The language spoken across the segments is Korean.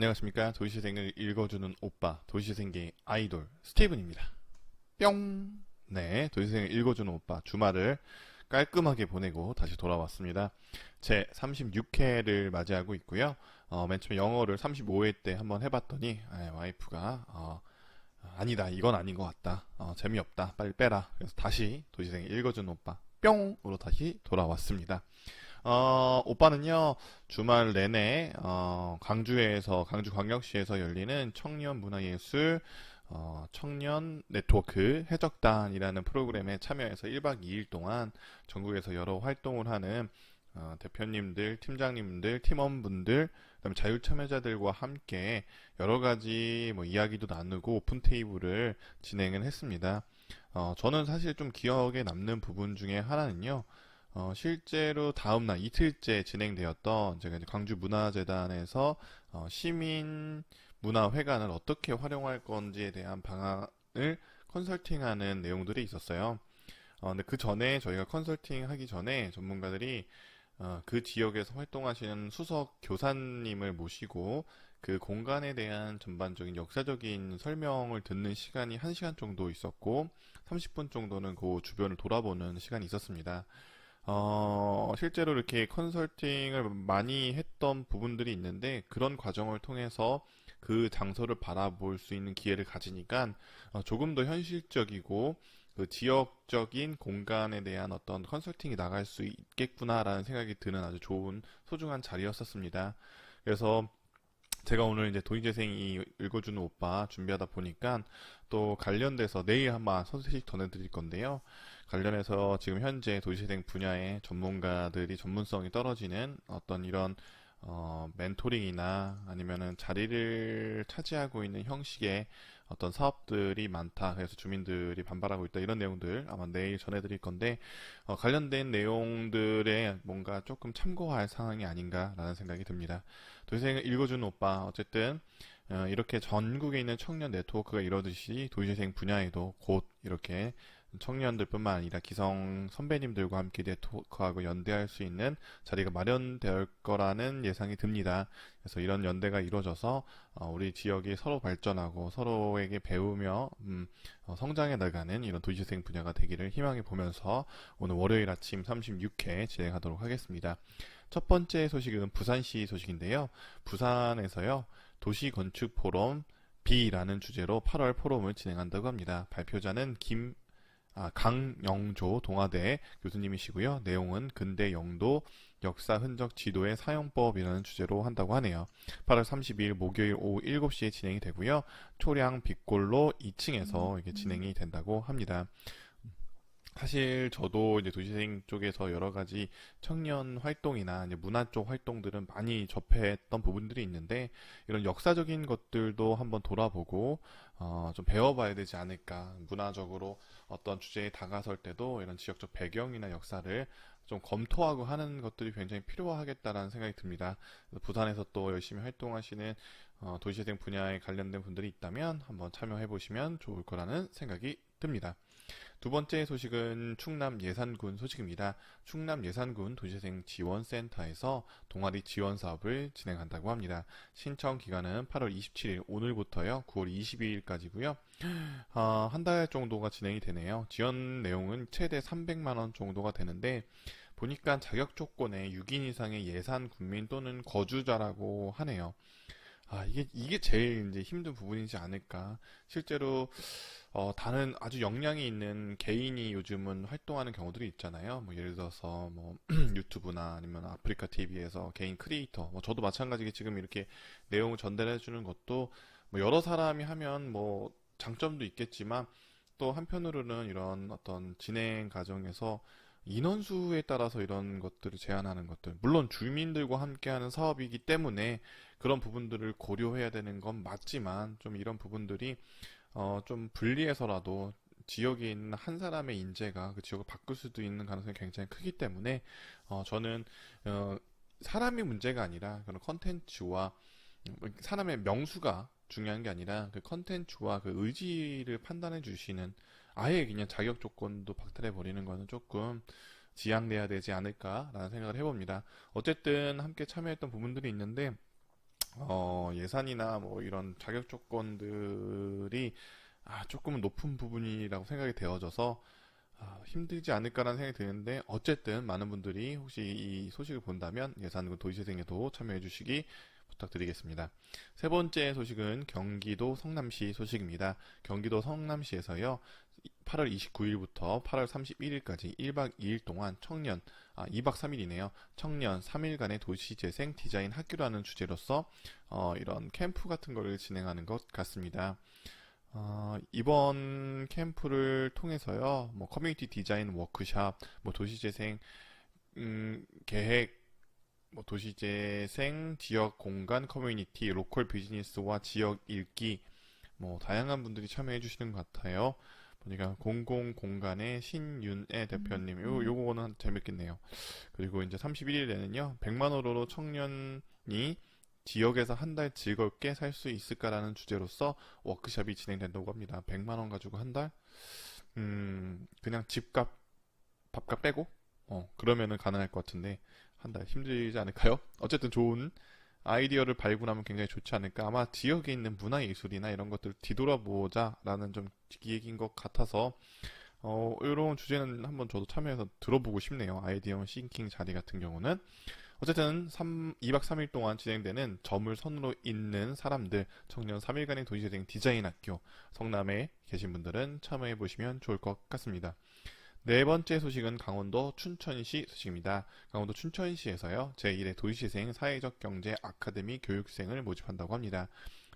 안녕하십니까. 도시생을 읽어주는 오빠, 도시생계의 아이돌 스티븐입니다. 뿅! 네, 도시생을 읽어주는 오빠 주말을 깔끔하게 보내고 다시 돌아왔습니다. 제 36회를 맞이하고 있고요. 맨 처음에 영어를 35회 때 한번 해봤더니 와이프가 아니다, 이건 아닌 것 같다, 재미없다, 빨리 빼라. 그래서 다시 도시생을 읽어주는 오빠 뿅으로 다시 돌아왔습니다. 오빠는요, 주말 내내, 광주광역시에서 열리는 청년문화예술, 청년 네트워크 해적단이라는 프로그램에 참여해서 1박 2일 동안 전국에서 여러 활동을 하는, 대표님들, 팀장님들, 팀원분들, 그다음에 자율참여자들과 함께 여러 가지 이야기도 나누고 오픈 테이블을 진행을 했습니다. 저는 사실 좀 기억에 남는 부분 중에 하나는요, 실제로 다음날 이틀째 진행되었던 제가 이제 광주문화재단에서 시민 문화회관을 어떻게 활용할 건지에 대한 방안을 컨설팅하는 내용들이 있었어요. 근데 그 전에 저희가 컨설팅 하기 전에 전문가들이 그 지역에서 활동하시는 수석 교사님을 모시고 그 공간에 대한 전반적인 역사적인 설명을 듣는 시간이 1시간 정도 있었고 30분 정도는 그 주변을 돌아보는 시간이 있었습니다. 실제로 이렇게 컨설팅을 많이 했던 부분들이 있는데 그런 과정을 통해서 그 장소를 바라볼 수 있는 기회를 가지니까 조금 더 현실적이고 그 지역적인 공간에 대한 어떤 컨설팅이 나갈 수 있겠구나라는 생각이 드는 아주 좋은 소중한 자리였었습니다. 그래서 제가 오늘 이제 도희재생이 읽어주는 오빠 준비하다 보니까 또 관련돼서 내일 한번 소식 전해드릴 건데요. 관련해서 지금 현재 도시재생 분야의 전문가들이 전문성이 떨어지는 어떤 이런 멘토링이나 아니면은 자리를 차지하고 있는 형식의 어떤 사업들이 많다. 그래서 주민들이 반발하고 있다. 이런 내용들 아마 내일 전해드릴 건데 관련된 내용들에 뭔가 조금 참고할 상황이 아닌가라는 생각이 듭니다. 도시생을 읽어주는 오빠 어쨌든 이렇게 전국에 있는 청년 네트워크가 이루어지듯이 도시재생 분야에도 곧 이렇게 청년들뿐만 아니라 기성 선배님들과 함께 네트워크하고 연대할 수 있는 자리가 마련될 거라는 예상이 듭니다. 그래서 이런 연대가 이루어져서 우리 지역이 서로 발전하고 서로에게 배우며 성장해 나가는 이런 도시재생 분야가 되기를 희망해 보면서 오늘 월요일 아침 36회 진행하도록 하겠습니다. 첫 번째 소식은 부산시 소식인데요. 부산에서요, 도시건축 포럼 B라는 주제로 8월 포럼을 진행한다고 합니다. 발표자는 강영조 동아대 교수님이시고요. 내용은 근대 영도 역사 흔적 지도의 사용법이라는 주제로 한다고 하네요. 8월 32일 목요일 오후 7시에 진행이 되고요. 초량 빅골로 2층에서 이게 진행이 된다고 합니다. 사실 저도 이제 도시생 쪽에서 여러 가지 청년 활동이나 이제 문화 쪽 활동들은 많이 접했던 부분들이 있는데 이런 역사적인 것들도 한번 돌아보고 좀 배워봐야 되지 않을까. 문화적으로 어떤 주제에 다가설 때도 이런 지역적 배경이나 역사를 좀 검토하고 하는 것들이 굉장히 필요하겠다라는 생각이 듭니다. 부산에서 또 열심히 활동하시는 도시재생 분야에 관련된 분들이 있다면 한번 참여해 보시면 좋을 거라는 생각이 듭니다. 두 번째 소식은 충남 예산군 소식입니다. 충남 예산군 도시재생 지원센터에서 동아리 지원 사업을 진행한다고 합니다. 신청 기간은 8월 27일 오늘부터요. 9월 22일까지고요. 한 달 정도가 진행이 되네요. 지원 내용은 최대 300만 원 정도가 되는데 보니까 자격 조건에 6인 이상의 예산 군민 또는 거주자라고 하네요. 이게 제일 이제 힘든 부분이지 않을까. 실제로, 다른 아주 역량이 있는 개인이 요즘은 활동하는 경우들이 있잖아요. 예를 들어서, 유튜브나 아니면 아프리카 TV에서 개인 크리에이터, 저도 마찬가지게 지금 이렇게 내용을 전달해 주는 것도, 여러 사람이 하면 장점도 있겠지만, 또 한편으로는 이런 어떤 진행 과정에서 인원수에 따라서 이런 것들을 제한하는 것들, 물론 주민들과 함께하는 사업이기 때문에 그런 부분들을 고려해야 되는 건 맞지만 좀 이런 부분들이 좀 분리해서라도 지역에 있는 한 사람의 인재가 그 지역을 바꿀 수도 있는 가능성이 굉장히 크기 때문에 저는 사람이 문제가 아니라 그런 컨텐츠와 사람의 명수가 중요한 게 아니라 그 컨텐츠와 그 의지를 판단해 주시는 아예 그냥 자격 조건도 박탈해 버리는 거는 조금 지양돼야 되지 않을까라는 생각을 해봅니다. 어쨌든 함께 참여했던 부분들이 있는데 예산이나 뭐 이런 자격 조건들이 조금은 높은 부분이라고 생각이 되어져서 힘들지 않을까라는 생각이 드는데 어쨌든 많은 분들이 혹시 이 소식을 본다면 예산군 도시재생에도 참여해 주시기 부탁드리겠습니다. 세 번째 소식은 경기도 성남시 소식입니다. 경기도 성남시에서요 8월 29일부터 8월 31일까지 1박 2일 동안 2박 3일이네요. 청년 3일간의 도시재생 디자인 학교라는 주제로서 이런 캠프 같은 거를 진행하는 것 같습니다. 이번 캠프를 통해서요, 뭐 커뮤니티 디자인 워크샵, 뭐 도시재생 계획, 뭐 도시재생 지역 공간 커뮤니티, 로컬 비즈니스와 지역 읽기, 뭐 다양한 분들이 참여해 주시는 것 같아요. 보니까 공공공간의 신윤애 대표님, 요거는 재밌겠네요. 그리고 이제 31일에는요, 100만 원으로 청년이 지역에서 한 달 즐겁게 살 수 있을까라는 주제로서 워크숍이 진행된다고 합니다. 100만 원 가지고 한 달? 그냥 집값, 밥값 빼고? 그러면은 가능할 것 같은데, 한 달 힘들지 않을까요? 어쨌든 좋은 아이디어를 발굴하면 굉장히 좋지 않을까. 아마 지역에 있는 문화예술이나 이런 것들을 뒤돌아보자라는 좀 얘기인 것 같아서, 이런 주제는 한번 저도 참여해서 들어보고 싶네요. 아이디어 싱킹 자리 같은 경우는. 어쨌든 2박 3일 동안 진행되는 점을 선으로 잇는 사람들, 청년 3일간의 도시재생 디자인 학교, 성남에 계신 분들은 참여해 보시면 좋을 것 같습니다. 네 번째 소식은 강원도 춘천시 소식입니다. 강원도 춘천시에서요, 제1회 도시재생 사회적 경제 아카데미 교육생을 모집한다고 합니다.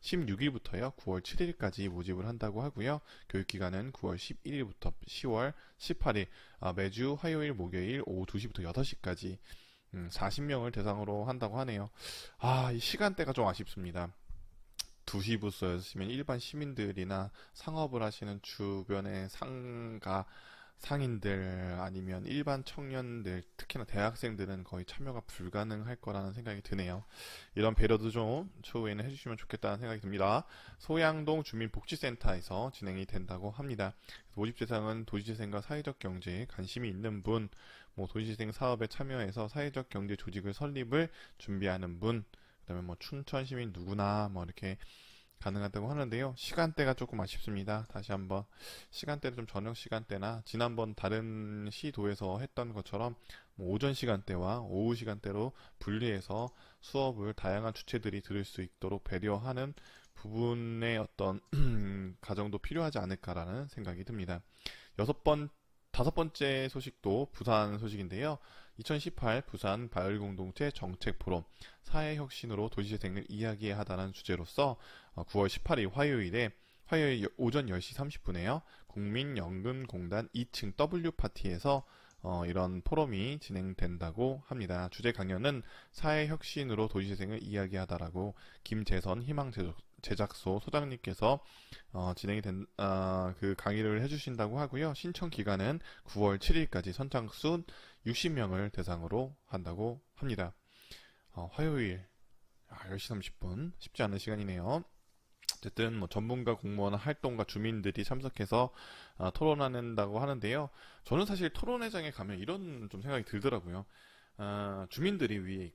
16일부터요, 9월 7일까지 모집을 한다고 하고요. 교육기간은 9월 11일부터 10월 18일, 매주 화요일, 목요일 오후 2시부터 6시까지 40명을 대상으로 한다고 하네요. 이 시간대가 좀 아쉽습니다. 2시 부서였으면 일반 시민들이나 상업을 하시는 주변의 상인들 아니면 일반 청년들, 특히나 대학생들은 거의 참여가 불가능할 거라는 생각이 드네요. 이런 배려도 좀 추후에는 해주시면 좋겠다는 생각이 듭니다. 소양동 주민복지센터에서 진행이 된다고 합니다. 모집 대상은 도시재생과 사회적 경제에 관심이 있는 분, 뭐 도시재생 사업에 참여해서 사회적 경제 조직을 설립을 준비하는 분, 그다음에 뭐 춘천 시민 누구나 뭐 이렇게 가능하다고 하는데요. 시간대가 조금 아쉽습니다. 다시 한번 시간대를 좀 저녁 시간대나 지난번 다른 시도에서 했던 것처럼 뭐 오전 시간대와 오후 시간대로 분리해서 수업을 다양한 주체들이 들을 수 있도록 배려하는 부분의 어떤 가정도 필요하지 않을까라는 생각이 듭니다. 다섯 번째 소식도 부산 소식인데요. 2018 부산 마을공동체 정책포럼 사회혁신으로 도시재생을 이야기하다는 주제로서 9월 18일 화요일 오전 10시 30분에요. 국민연금공단 2층 W파티에서 이런 포럼이 진행된다고 합니다. 주제 강연은 사회혁신으로 도시재생을 이야기하다라고 김재선 희망제작소 소장님께서 그 강의를 해주신다고 하고요. 신청 기간은 9월 7일까지 선착순 60명을 대상으로 한다고 합니다. 화요일 10시 30분 쉽지 않은 시간이네요. 어쨌든 뭐 전문가, 공무원, 활동가, 주민들이 참석해서 토론한다고 하는데요. 저는 사실 토론회장에 가면 이런 좀 생각이 들더라고요. 주민들이 위에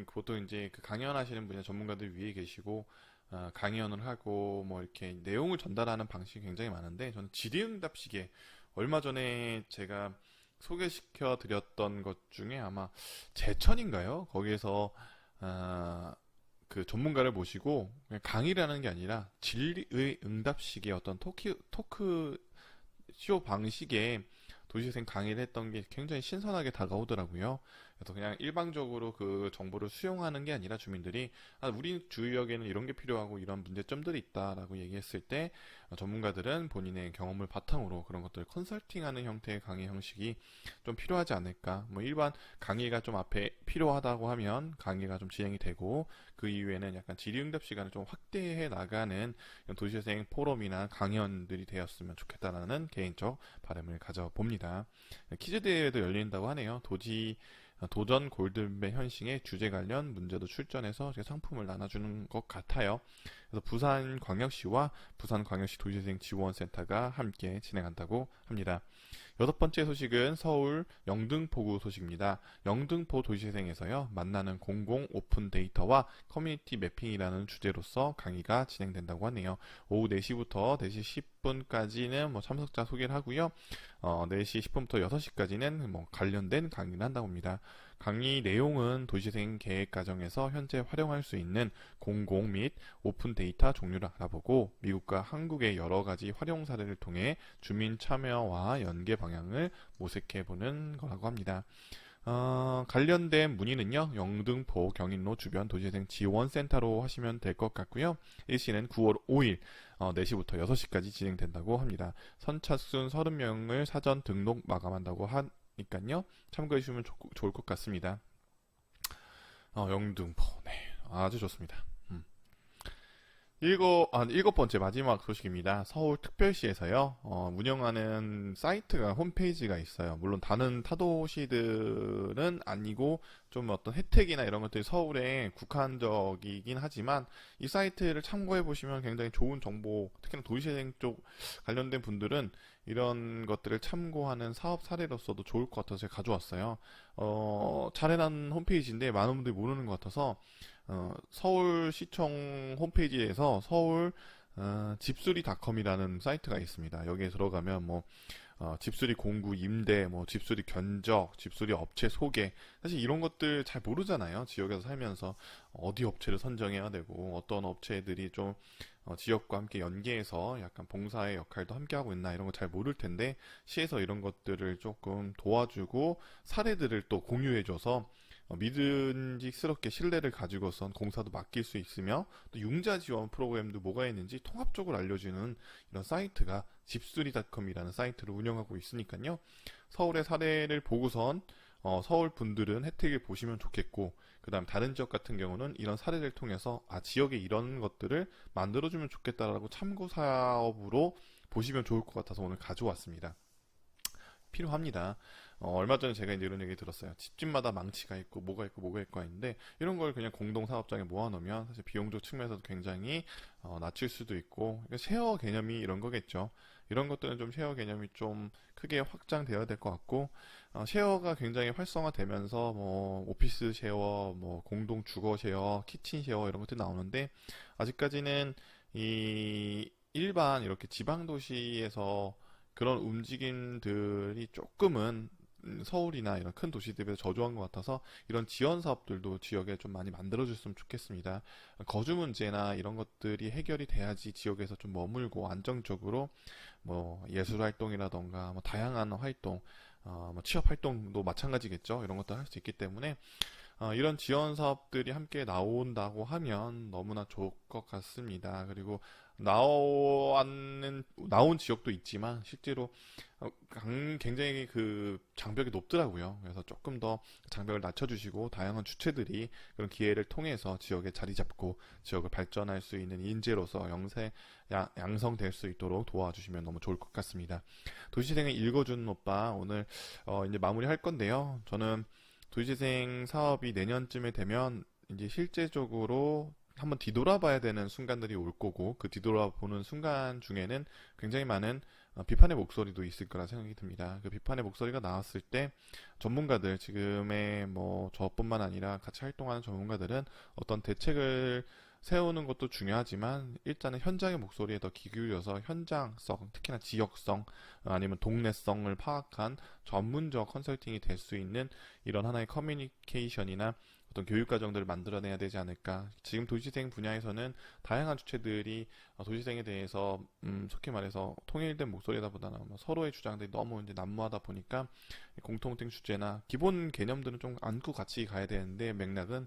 보통 이제 그 강연하시는 분이 전문가들 위에 계시고 강연을 하고 뭐 이렇게 내용을 전달하는 방식이 굉장히 많은데 저는 질의응답식에 얼마 전에 제가 소개시켜 드렸던 것 중에 아마 제천인가요? 거기에서 그 전문가를 모시고 그냥 강의를 하는 게 아니라 질의응답식의 어떤 토크 쇼 방식의 도시재생 강의를 했던 게 굉장히 신선하게 다가오더라고요. 그래서 그냥 일방적으로 그 정보를 수용하는 게 아니라 주민들이 우리 주역에는 이런 게 필요하고 이런 문제점들이 있다라고 얘기했을 때 전문가들은 본인의 경험을 바탕으로 그런 것들을 컨설팅하는 형태의 강의 형식이 좀 필요하지 않을까. 뭐 일반 강의가 좀 앞에 필요하다고 하면 강의가 좀 진행이 되고 그 이후에는 약간 질의응답 시간을 좀 확대해 나가는 도시재생 포럼이나 강연들이 되었으면 좋겠다라는 개인적 바람을 가져봅니다. 퀴즈 대회도 열린다고 하네요. 도전 골든벨 현싱의 주제 관련 문제도 출전해서 상품을 나눠주는 것 같아요. 그래서 부산광역시와 부산광역시 도시재생 지원센터가 함께 진행한다고 합니다. 여섯 번째 소식은 서울 영등포구 소식입니다. 영등포 도시재생에서요, 만나는 공공 오픈 데이터와 커뮤니티 매핑이라는 주제로서 강의가 진행된다고 하네요. 오후 4시부터 4시 10분까지는 참석자 소개를 하고요. 4시 10분부터 6시까지는 관련된 강의를 한다고 합니다. 강의 내용은 도시재생 계획 과정에서 현재 활용할 수 있는 공공 및 오픈 데이터 종류를 알아보고 미국과 한국의 여러 가지 활용 사례를 통해 주민 참여와 연계 방향을 모색해보는 거라고 합니다. 관련된 문의는요, 영등포 경인로 주변 도시재생 지원센터로 하시면 될 것 같고요. 일시는 9월 5일 4시부터 6시까지 진행된다고 합니다. 선착순 30명을 사전 등록 마감한다고 하니까요, 참고해 주시면 좋을 것 같습니다. 영등포, 네, 아주 좋습니다. 일곱 번째 마지막 소식입니다. 서울특별시에서요, 운영하는 사이트가, 홈페이지가 있어요. 물론 다른 타도시들은 아니고, 좀 어떤 혜택이나 이런 것들이 서울에 국한적이긴 하지만, 이 사이트를 참고해 보시면 굉장히 좋은 정보, 특히나 도시재생 쪽 관련된 분들은 이런 것들을 참고하는 사업 사례로서도 좋을 것 같아서 제가 가져왔어요. 잘 해놓은 홈페이지인데 많은 분들이 모르는 것 같아서, 서울시청 홈페이지에서 서울 집수리닷컴이라는 사이트가 있습니다. 여기에 들어가면 집수리 공구 임대, 집수리 견적, 집수리 업체 소개, 사실 이런 것들 잘 모르잖아요. 지역에서 살면서 어디 업체를 선정해야 되고 어떤 업체들이 좀 지역과 함께 연계해서 약간 봉사의 역할도 함께 하고 있나 이런 거 잘 모를 텐데, 시에서 이런 것들을 조금 도와주고 사례들을 또 공유해줘서 믿음직스럽게 신뢰를 가지고선 공사도 맡길 수 있으며, 또 융자 지원 프로그램도 뭐가 있는지 통합적으로 알려주는 이런 사이트가 집수리닷컴이라는 사이트를 운영하고 있으니까요. 서울의 사례를 보고선 서울 분들은 혜택을 보시면 좋겠고, 그 다음 다른 지역 같은 경우는 이런 사례를 통해서 지역에 이런 것들을 만들어주면 좋겠다라고 참고 사업으로 보시면 좋을 것 같아서 오늘 가져왔습니다. 필요합니다. 얼마 전에 제가 이제 이런 얘기 들었어요. 집집마다 망치가 있고 뭐가 있고 있는데, 이런 걸 그냥 공동 사업장에 모아놓으면 사실 비용적 측면에서도 굉장히 낮출 수도 있고, 그러니까 쉐어 개념이 이런 거겠죠. 이런 것들은 좀 쉐어 개념이 좀 크게 확장되어야 될 것 같고, 쉐어가 굉장히 활성화되면서 오피스 쉐어, 공동 주거 쉐어, 키친 쉐어 이런 것들이 나오는데, 아직까지는 이 일반 이렇게 지방 도시에서 그런 움직임들이 조금은 서울이나 이런 큰 도시들에 비해서 저조한 것 같아서, 이런 지원 사업들도 지역에 좀 많이 만들어줬으면 좋겠습니다. 거주 문제나 이런 것들이 해결이 돼야지 지역에서 좀 머물고 안정적으로 예술 활동이라던가 다양한 활동, 취업 활동도 마찬가지겠죠. 이런 것도 할 수 있기 때문에 이런 지원 사업들이 함께 나온다고 하면 너무나 좋을 것 같습니다. 그리고 나온 지역도 있지만 실제로 굉장히 그 장벽이 높더라고요. 그래서 조금 더 장벽을 낮춰주시고 다양한 주체들이 그런 기회를 통해서 지역에 자리 잡고 지역을 발전할 수 있는 인재로서 양성될 수 있도록 도와주시면 너무 좋을 것 같습니다. 도시재생을 읽어주는 오빠, 오늘 이제 마무리할 건데요. 저는 도시재생 사업이 내년쯤에 되면 이제 실제적으로 한번 뒤돌아봐야 되는 순간들이 올 거고, 그 뒤돌아보는 순간 중에는 굉장히 많은 비판의 목소리도 있을 거라 생각이 듭니다. 그 비판의 목소리가 나왔을 때 전문가들, 지금의 저뿐만 아니라 같이 활동하는 전문가들은 어떤 대책을 세우는 것도 중요하지만 일단은 현장의 목소리에 더 귀 기울여서 현장성, 특히나 지역성, 아니면 동네성을 파악한 전문적 컨설팅이 될 수 있는 이런 하나의 커뮤니케이션이나 어떤 교육과정들을 만들어내야 되지 않을까. 지금 도시재생 분야에서는 다양한 주체들이 도시재생에 대해서 속히 말해서 통일된 목소리다 보다는 서로의 주장들이 너무 이제 난무하다 보니까 공통된 주제나 기본 개념들은 좀 안고 같이 가야 되는데, 맥락은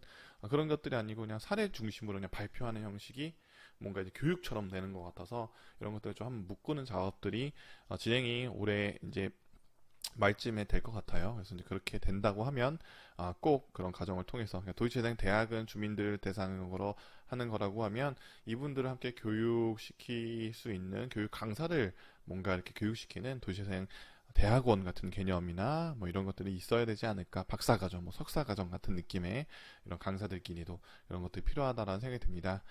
그런 것들이 아니고 그냥 사례 중심으로 그냥 발표하는 형식이 뭔가 이제 교육처럼 되는 것 같아서, 이런 것들을 좀 한번 묶는 작업들이 진행이 올해 이제 말쯤에 될 것 같아요. 그래서 이제 그렇게 된다고 하면 꼭 그런 과정을 통해서, 그러니까 도시재생 대학은 주민들 대상으로 하는 거라고 하면 이분들을 함께 교육시킬 수 있는 교육 강사를 뭔가 이렇게 교육시키는 도시재생 대학원 같은 개념이나 뭐 이런 것들이 있어야 되지 않을까. 박사과정, 뭐 석사과정 같은 느낌의 이런 강사들끼리도 이런 것들이 필요하다라는 생각이 듭니다.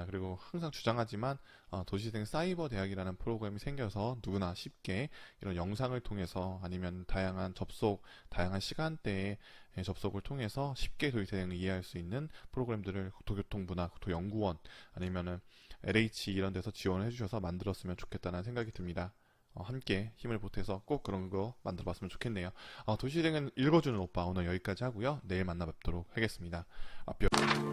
그리고 항상 주장하지만 도시생 사이버 대학이라는 프로그램이 생겨서 누구나 쉽게 이런 영상을 통해서 아니면 다양한 접속, 다양한 시간대에 접속을 통해서 쉽게 도시생을 이해할 수 있는 프로그램들을 국토교통부나 국토연구원 아니면은 LH 이런 데서 지원을 해주셔서 만들었으면 좋겠다는 생각이 듭니다. 함께 힘을 보태서 꼭 그런 거 만들어 봤으면 좋겠네요. 도시생은 읽어주는 오빠 오늘 여기까지 하고요. 내일 만나 뵙도록 하겠습니다. 뿅.